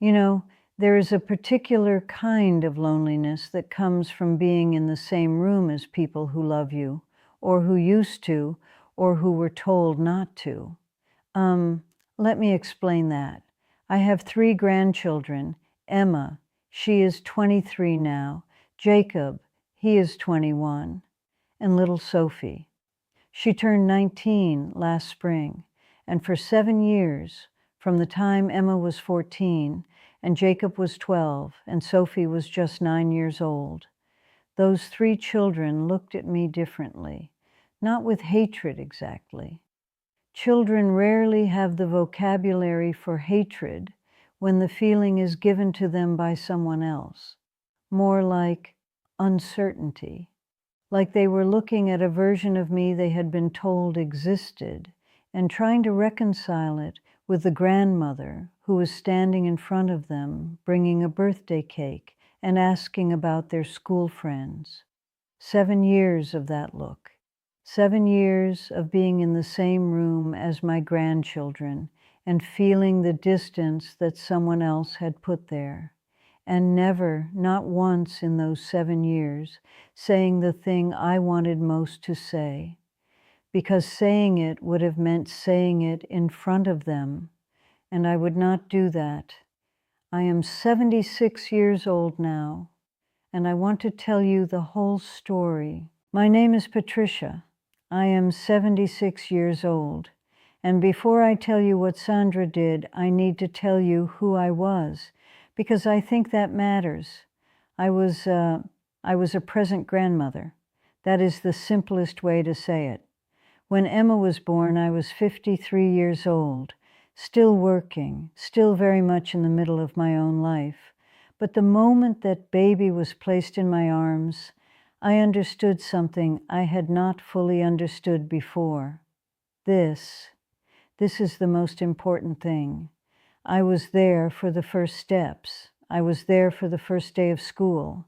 You know, there is a particular kind of loneliness that comes from being in the same room as people who love you, or who used to, or who were told not to. Um, Let me explain that. I have 3 grandchildren. Emma, she is 23 now. Jacob, he is 21. And little Sophie. She turned 19 last spring, and for 7 years, from the time Emma was 14, and Jacob was 12, and Sophie was just 9 years old, those 3 children looked at me differently, not with hatred exactly. Children rarely have the vocabulary for hatred when the feeling is given to them by someone else, more like uncertainty. Like they were looking at a version of me they had been told existed and trying to reconcile it with the grandmother who was standing in front of them, bringing a birthday cake and asking about their school friends. 7 years of that look. 7 years of being in the same room as my grandchildren and feeling the distance that someone else had put there. And never, not once in those 7 years, saying the thing I wanted most to say, because saying it would have meant saying it in front of them, and I would not do that. I am 76 years old now, and I want to tell you the whole story. My name is Patricia. I am 76 years old, and before I tell you what Sandra did, I need to tell you who I was, because I think that matters. I was a present grandmother. That is the simplest way to say it. When Emma was born, I was 53 years old, still working, still very much in the middle of my own life. But the moment that baby was placed in my arms, I understood something I had not fully understood before. This is the most important thing. I was there for the first steps. I was there for the first day of school.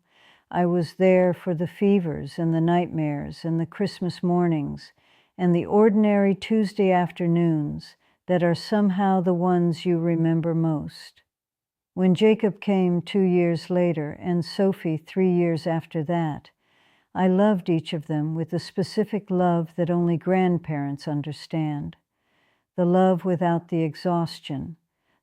I was there for the fevers and the nightmares and the Christmas mornings and the ordinary Tuesday afternoons that are somehow the ones you remember most. When Jacob came 2 years later and Sophie 3 years after that, I loved each of them with the specific love that only grandparents understand. The love without the exhaustion,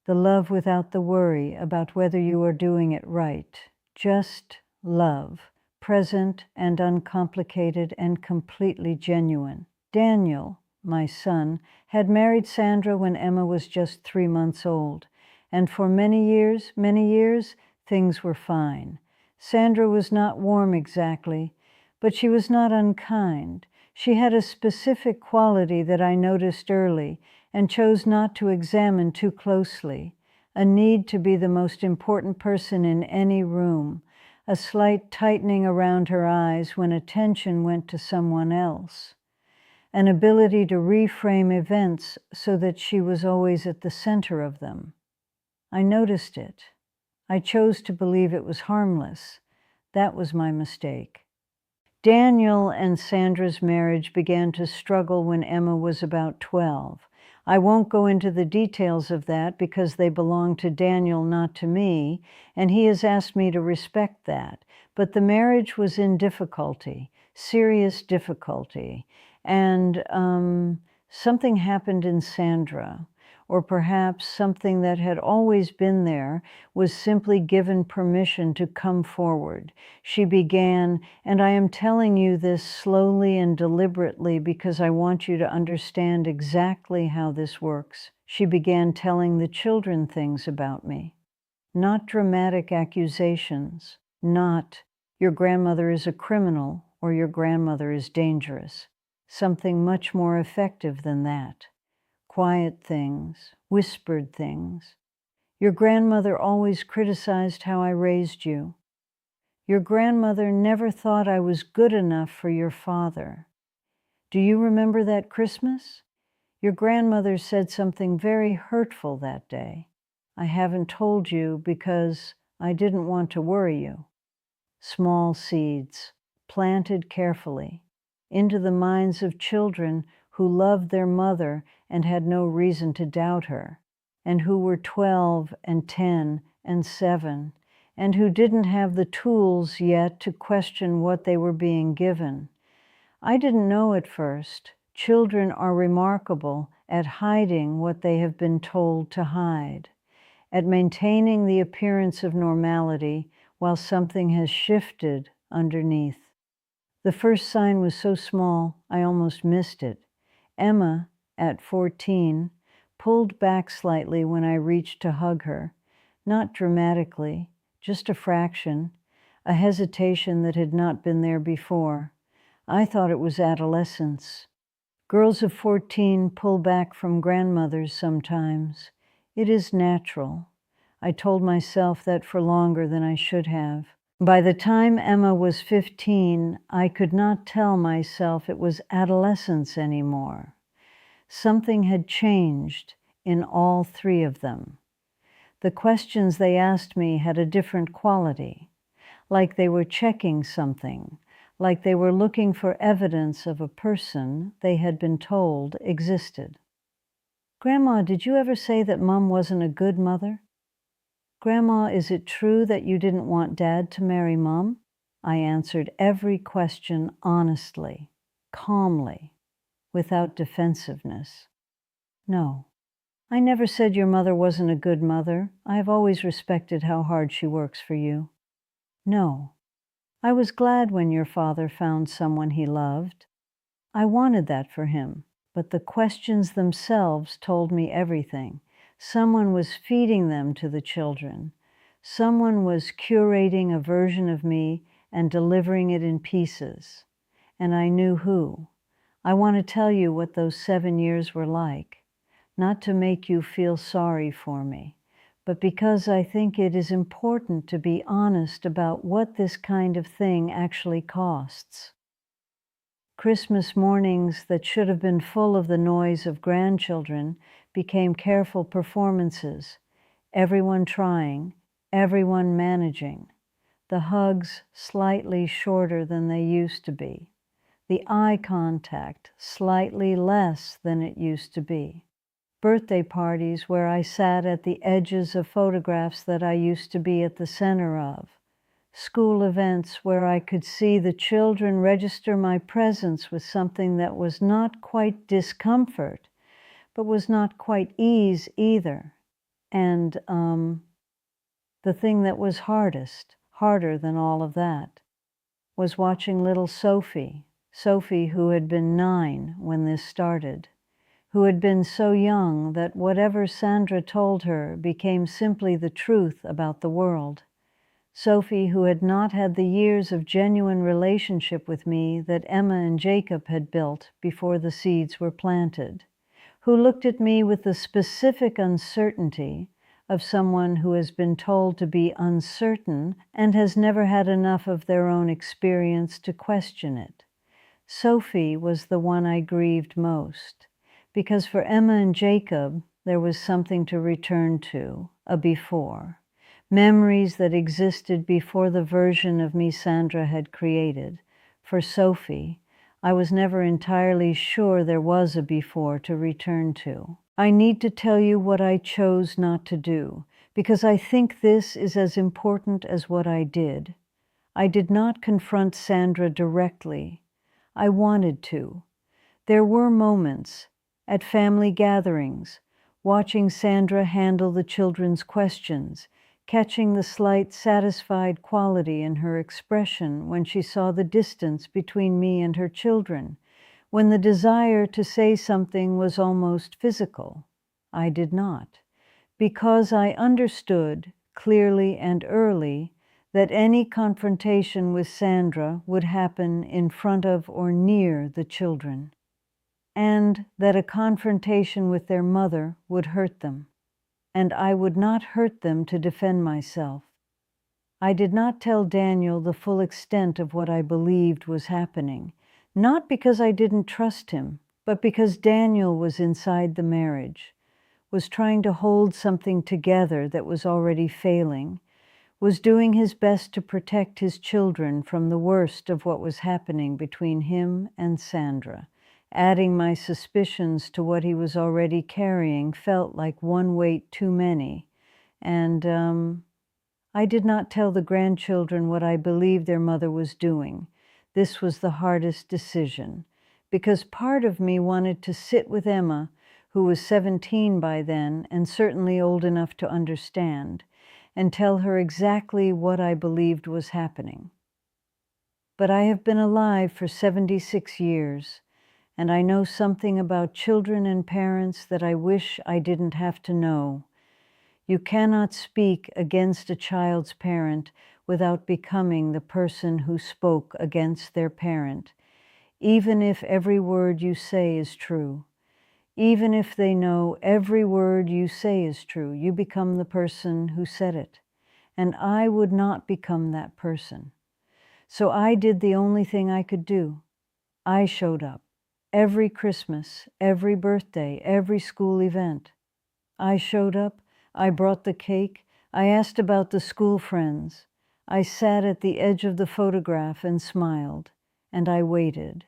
the love without the worry about whether you are doing it right. Just love, present and uncomplicated and completely genuine. Daniel, my son, had married Sandra when Emma was just 3 months old, and for many years, things were fine. Sandra was not warm exactly, but she was not unkind. She had a specific quality that I noticed early and chose not to examine too closely, a need to be the most important person in any room, a slight tightening around her eyes when attention went to someone else, an ability to reframe events so that she was always at the center of them. I noticed it. I chose to believe it was harmless. That was my mistake. Daniel and Sandra's marriage began to struggle when Emma was about 12. I won't go into the details of that because they belong to Daniel, not to me, and he has asked me to respect that. But the marriage was in difficulty, serious difficulty, and something happened in Sandra, or perhaps something that had always been there was simply given permission to come forward. She began, and I am telling you this slowly and deliberately because I want you to understand exactly how this works. She began telling the children things about me. Not dramatic accusations, not your grandmother is a criminal or your grandmother is dangerous. Something much more effective than that. Quiet things, whispered things. Your grandmother always criticized how I raised you. Your grandmother never thought I was good enough for your father. Do you remember that Christmas? Your grandmother said something very hurtful that day. I haven't told you because I didn't want to worry you. Small seeds, planted carefully, into the minds of children who loved their mother and had no reason to doubt her, and who were 12 and 10 and 7, and who didn't have the tools yet to question what they were being given. I didn't know at first. Children are remarkable at hiding what they have been told to hide, at maintaining the appearance of normality while something has shifted underneath. The first sign was so small, I almost missed it. Emma, at 14, pulled back slightly when I reached to hug her. Not dramatically, just a fraction, a hesitation that had not been there before. I thought it was adolescence. Girls of 14 pull back from grandmothers sometimes. It is natural. I told myself that for longer than I should have. By the time Emma was 15, I could not tell myself it was adolescence anymore. Something had changed in all three of them. The questions they asked me had a different quality, like they were checking something, like they were looking for evidence of a person they had been told existed. "Grandma, did you ever say that Mom wasn't a good mother?" "Grandma, is it true that you didn't want Dad to marry Mom?" I answered every question honestly, calmly, without defensiveness. "No. I never said your mother wasn't a good mother. I have always respected how hard she works for you." "No. I was glad when your father found someone he loved. I wanted that for him, but the questions themselves told me everything. Someone was feeding them to the children. Someone was curating a version of me and delivering it in pieces. And I knew who. I want to tell you what those 7 years were like, not to make you feel sorry for me, but because I think it is important to be honest about what this kind of thing actually costs. Christmas mornings that should have been full of the noise of grandchildren became careful performances, everyone trying, everyone managing, the hugs slightly shorter than they used to be, the eye contact slightly less than it used to be, birthday parties where I sat at the edges of photographs that I used to be at the center of, school events where I could see the children register my presence with something that was not quite discomfort, but was not quite ease either. And the thing that was harder than all of that, was watching little Sophie, who had been 9 when this started, who had been so young that whatever Sandra told her became simply the truth about the world. Sophie, who had not had the years of genuine relationship with me that Emma and Jacob had built before the seeds were planted, who looked at me with the specific uncertainty of someone who has been told to be uncertain and has never had enough of their own experience to question it. Sophie was the one I grieved most, because for Emma and Jacob, there was something to return to, a before. Memories that existed before the version of me Sandra had created. For Sophie, I was never entirely sure there was a before to return to. I need to tell you what I chose not to do, because I think this is as important as what I did. I did not confront Sandra directly. I wanted to. There were moments, at family gatherings, watching Sandra handle the children's questions, catching the slight satisfied quality in her expression when she saw the distance between me and her children, when the desire to say something was almost physical. I did not, because I understood, clearly and early, that any confrontation with Sandra would happen in front of or near the children, and that a confrontation with their mother would hurt them. And I would not hurt them to defend myself. I did not tell Daniel the full extent of what I believed was happening, not because I didn't trust him, but because Daniel was inside the marriage, was trying to hold something together that was already failing, was doing his best to protect his children from the worst of what was happening between him and Sandra. Adding my suspicions to what he was already carrying felt like one weight too many, and I did not tell the grandchildren what I believed their mother was doing. This was the hardest decision, because part of me wanted to sit with Emma, who was 17 by then and certainly old enough to understand, and tell her exactly what I believed was happening. But I have been alive for 76 years, and I know something about children and parents that I wish I didn't have to know. You cannot speak against a child's parent without becoming the person who spoke against their parent, even if every word you say is true. Even if they know every word you say is true, you become the person who said it. And I would not become that person. So I did the only thing I could do. I showed up. Every Christmas, every birthday, every school event. I showed up. I brought the cake. I asked about the school friends. I sat at the edge of the photograph and smiled. And I waited.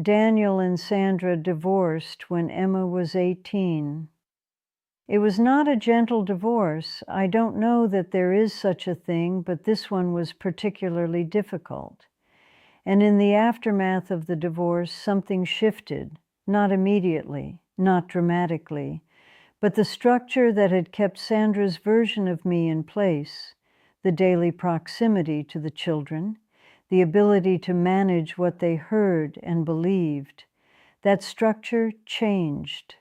Daniel and Sandra divorced when Emma was 18. It was not a gentle divorce. I don't know that there is such a thing, but this one was particularly difficult. And in the aftermath of the divorce, something shifted, not immediately, not dramatically, but the structure that had kept Sandra's version of me in place, the daily proximity to the children, the ability to manage what they heard and believed, that structure changed.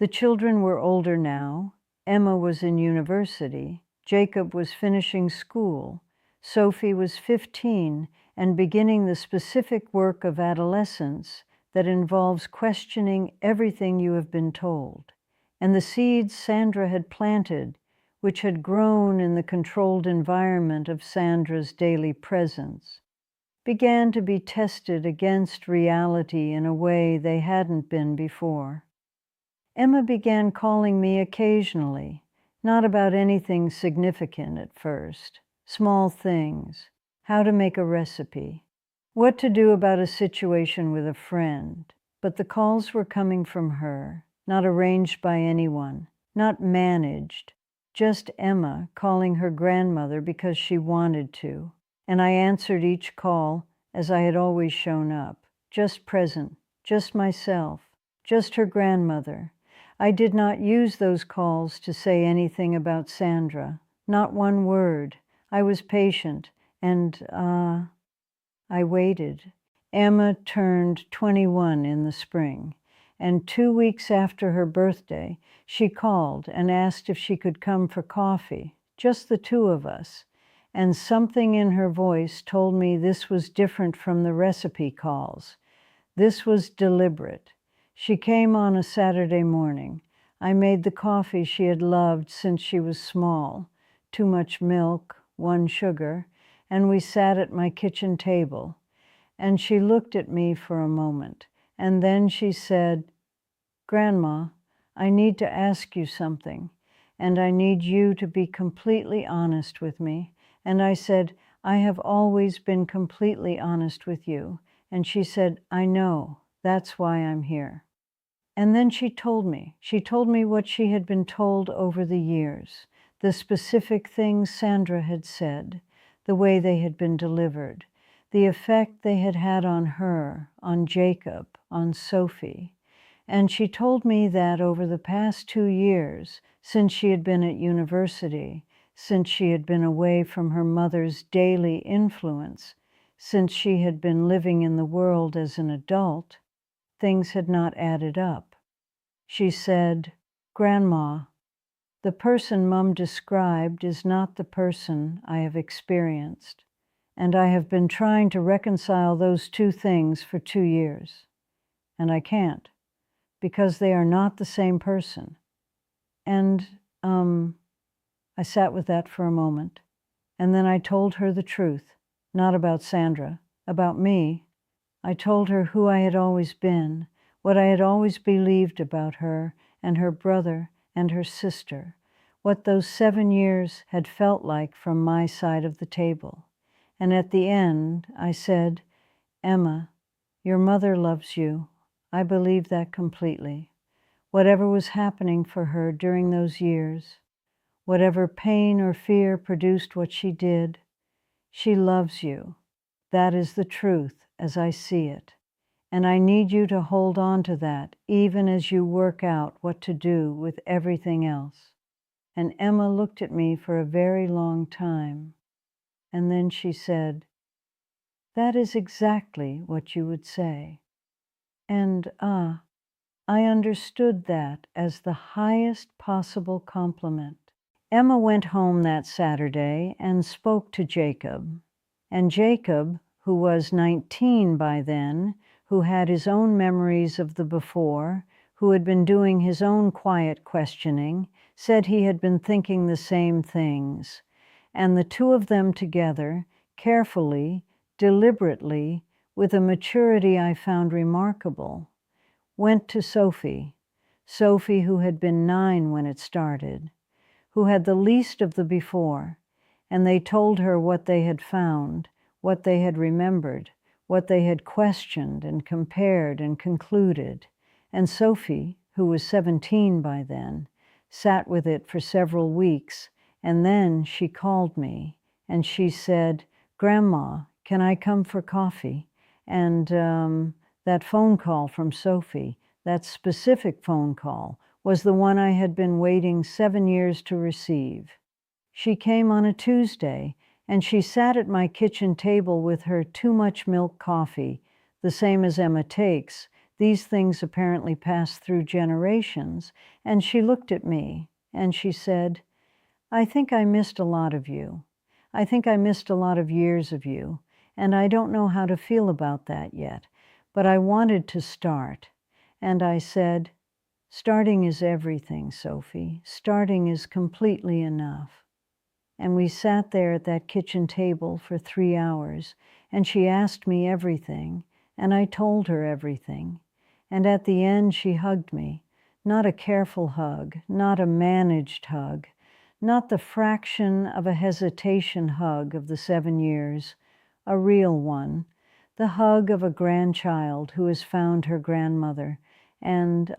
The children were older now. Emma was in university. Jacob was finishing school. Sophie was 15 and beginning the specific work of adolescence that involves questioning everything you have been told. And the seeds Sandra had planted, which had grown in the controlled environment of Sandra's daily presence, began to be tested against reality in a way they hadn't been before. Emma began calling me occasionally, not about anything significant at first. Small things, how to make a recipe, what to do about a situation with a friend. But the calls were coming from her, not arranged by anyone, not managed, just Emma calling her grandmother because she wanted to. And I answered each call as I had always shown up, just present, just myself, just her grandmother. I did not use those calls to say anything about Sandra, not one word. I was patient, and I waited. Emma turned 21 in the spring, and 2 weeks after her birthday, she called and asked if she could come for coffee, just the two of us, and something in her voice told me this was different from the recipe calls. This was deliberate. She came on a Saturday morning. I made the coffee she had loved since she was small, too much milk, 1 sugar, and we sat at my kitchen table. And she looked at me for a moment, and then she said, "Grandma, I need to ask you something, and I need you to be completely honest with me." And I said, "I have always been completely honest with you." And she said, "I know, that's why I'm here." And then she told me what she had been told over the years, the specific things Sandra had said, the way they had been delivered, the effect they had had on her, on Jacob, on Sophie. And she told me that over the past 2 years, since she had been at university, since she had been away from her mother's daily influence, since she had been living in the world as an adult, things had not added up. She said, "Grandma, the person Mum described is not the person I have experienced, and I have been trying to reconcile those two things for 2 years, and I can't, because they are not the same person." And I sat with that for a moment, and then I told her the truth, not about Sandra, about me. I told her who I had always been, what I had always believed about her and her brother and her sister, what those 7 years had felt like from my side of the table. And at the end, I said, "Emma, your mother loves you. I believe that completely. Whatever was happening for her during those years, Whatever pain or fear produced what she did, she loves you. That is the truth as I see it. And I need you to hold on to that even as you work out what to do with everything else." And Emma looked at me for a very long time. And then she said, "That is exactly what you would say." And I understood that as the highest possible compliment. Emma went home that Saturday and spoke to Jacob. And Jacob, who was 19 by then, who had his own memories of the before, who had been doing his own quiet questioning, said he had been thinking the same things. And the two of them together, carefully, deliberately, with a maturity I found remarkable, went to Sophie, Sophie who had been 9 when it started, who had the least of the before, and they told her what they had found, what they had remembered, what they had questioned and compared and concluded. And Sophie, who was 17 by then, sat with it for several weeks, and then she called me, and she said, "Grandma, can I come for coffee?" And that phone call from Sophie, that specific phone call, was the one I had been waiting 7 years to receive. She came on a Tuesday, and she sat at my kitchen table with her too much milk coffee, the same as Emma takes. These things apparently pass through generations. And she looked at me, and she said, "I think I missed a lot of you. I think I missed a lot of years of you, and I don't know how to feel about that yet, but I wanted to start." And I said, "Starting is everything, Sophie. Starting is completely enough." And we sat there at that kitchen table for 3 hours, and she asked me everything, and I told her everything. And at the end, she hugged me, not a careful hug, not a managed hug, not the fraction of a hesitation hug of the 7 years, a real one, the hug of a grandchild who has found her grandmother. And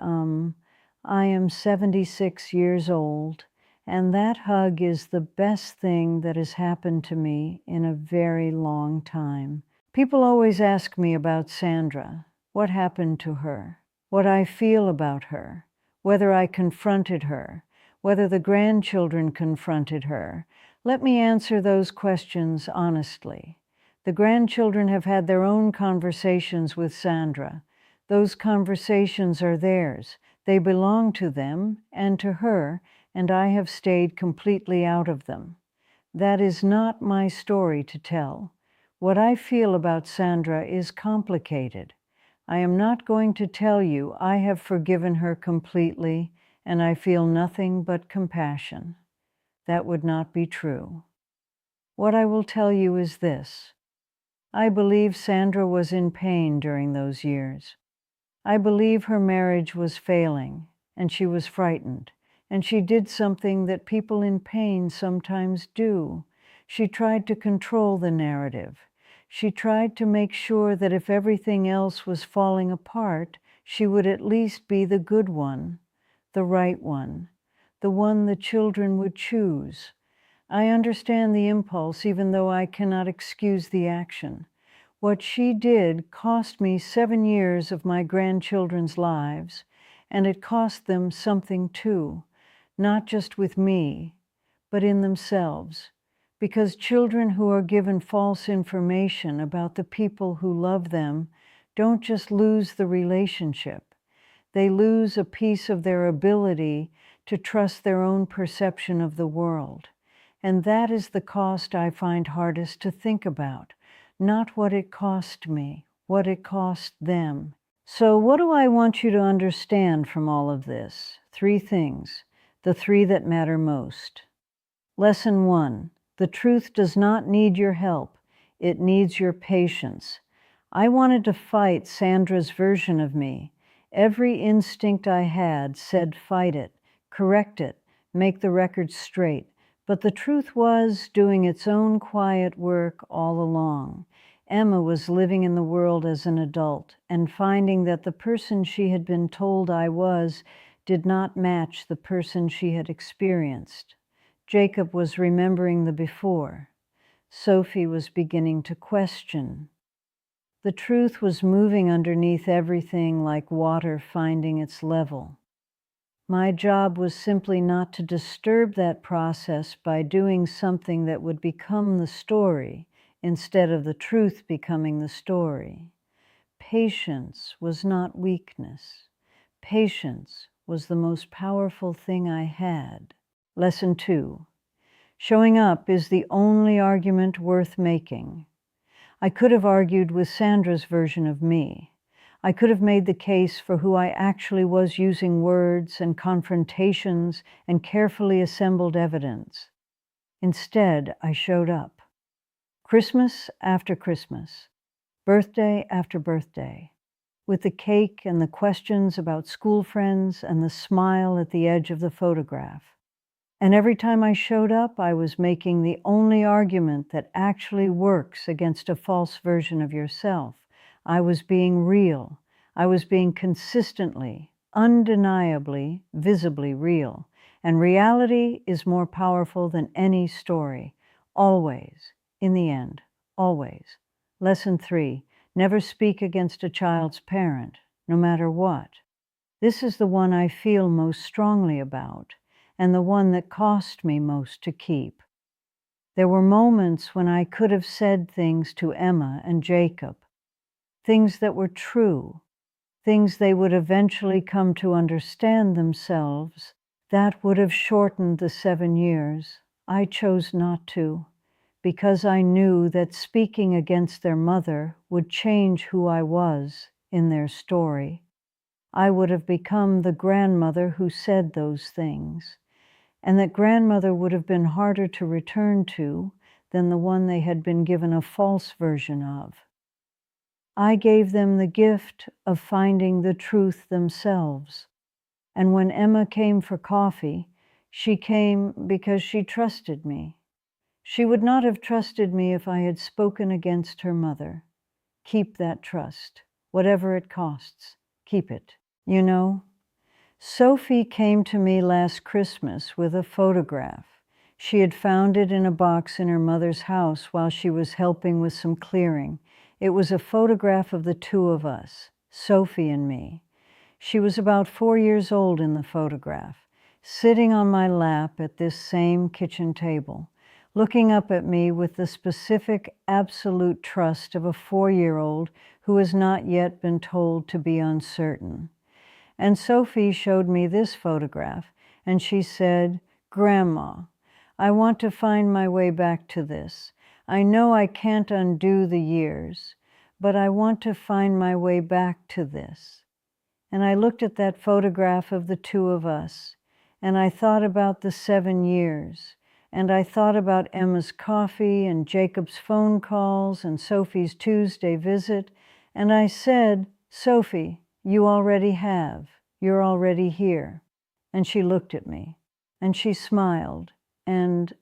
I am 76 years old, and that hug is the best thing that has happened to me in a very long time. People always ask me about Sandra, what happened to her, what I feel about her, whether I confronted her, whether the grandchildren confronted her. Let me answer those questions honestly. The grandchildren have had their own conversations with Sandra. Those conversations are theirs. They belong to them and to her, and I have stayed completely out of them. That is not my story to tell. What I feel about Sandra is complicated. I am not going to tell you I have forgiven her completely and I feel nothing but compassion. That would not be true. What I will tell you is this. I believe Sandra was in pain during those years. I believe her marriage was failing, and she was frightened, and she did something that people in pain sometimes do. She tried to control the narrative. She tried to make sure that if everything else was falling apart, she would at least be the good one, the right one, the one the children would choose. I understand the impulse, even though I cannot excuse the action. What she did cost me 7 years of my grandchildren's lives, and it cost them something too, not just with me, but in themselves, because children who are given false information about the people who love them don't just lose the relationship. They lose a piece of their ability to trust their own perception of the world. And that is the cost I find hardest to think about. Not what it cost me, what it cost them. So what do I want you to understand from all of this? 3 things, the 3 that matter most. Lesson 1, the truth does not need your help. It needs your patience. I wanted to fight Sandra's version of me. Every instinct I had said fight it, correct it, make the record straight. But the truth was doing its own quiet work all along. Emma was living in the world as an adult and finding that the person she had been told I was did not match the person she had experienced. Jacob was remembering the before. Sophie was beginning to question. The truth was moving underneath everything like water finding its level. My job was simply not to disturb that process by doing something that would become the story instead of the truth becoming the story. Patience was not weakness. Patience was the most powerful thing I had. Lesson 2. Showing up is the only argument worth making. I could have argued with Sandra's version of me. I could have made the case for who I actually was using words and confrontations and carefully assembled evidence. Instead, I showed up. Christmas after Christmas, birthday after birthday, with the cake and the questions about school friends and the smile at the edge of the photograph. And every time I showed up, I was making the only argument that actually works against a false version of yourself. I was being real. I was being consistently, undeniably, visibly real. And reality is more powerful than any story. Always, in the end, always. Lesson 3, never speak against a child's parent, no matter what. This is the one I feel most strongly about, and the one that cost me most to keep. There were moments when I could have said things to Emma and Jacob, things that were true, things they would eventually come to understand themselves. That would have shortened the 7 years. I chose not to, because I knew that speaking against their mother would change who I was in their story. I would have become the grandmother who said those things, and that grandmother would have been harder to return to than the one they had been given a false version of. I gave them the gift of finding the truth themselves, and when Emma came for coffee, she came because she trusted me. She would not have trusted me if I had spoken against her mother. Keep that trust, whatever it costs. Keep it. You know, Sophie came to me last Christmas with a photograph. She had found it in a box in her mother's house while she was helping with some clearing. It was a photograph of the two of us, Sophie and me. She was about 4 years old in the photograph, sitting on my lap at this same kitchen table, looking up at me with the specific, absolute trust of a 4-year-old who has not yet been told to be uncertain. And Sophie showed me this photograph, and she said, "Grandma, I want to find my way back to this. I know I can't undo the years, but I want to find my way back to this." And I looked at that photograph of the two of us, and I thought about the 7 years, and I thought about Emma's coffee and Jacob's phone calls and Sophie's Tuesday visit, and I said, "Sophie, you already have. You're already here." And she looked at me, and she smiled, and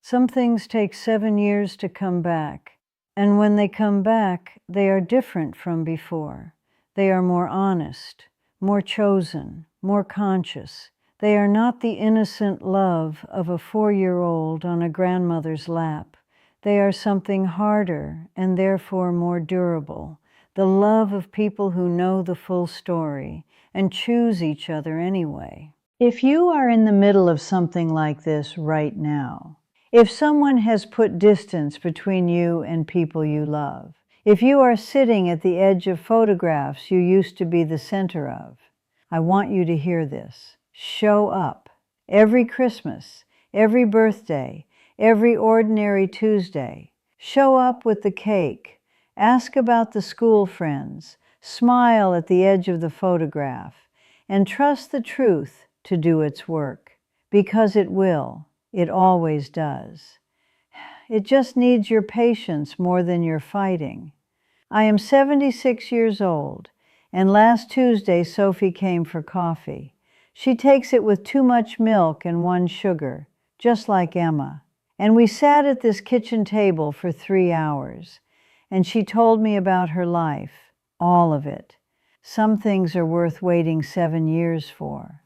some things take 7 years to come back, and when they come back, they are different from before. They are more honest, more chosen, more conscious. They are not the innocent love of a 4-year-old on a grandmother's lap. They are something harder and therefore more durable. The love of people who know the full story and choose each other anyway. If you are in the middle of something like this right now, if someone has put distance between you and people you love, if you are sitting at the edge of photographs you used to be the center of, I want you to hear this. Show up. Every Christmas, every birthday, every ordinary Tuesday. Show up with the cake. Ask about the school friends. Smile at the edge of the photograph. And trust the truth to do its work. Because it will. It always does. It just needs your patience more than your fighting. I am 76 years old, and last Tuesday Sophie came for coffee. She takes it with too much milk and 1 sugar, just like Emma. And we sat at this kitchen table for 3 hours, and she told me about her life, all of it. Some things are worth waiting 7 years for.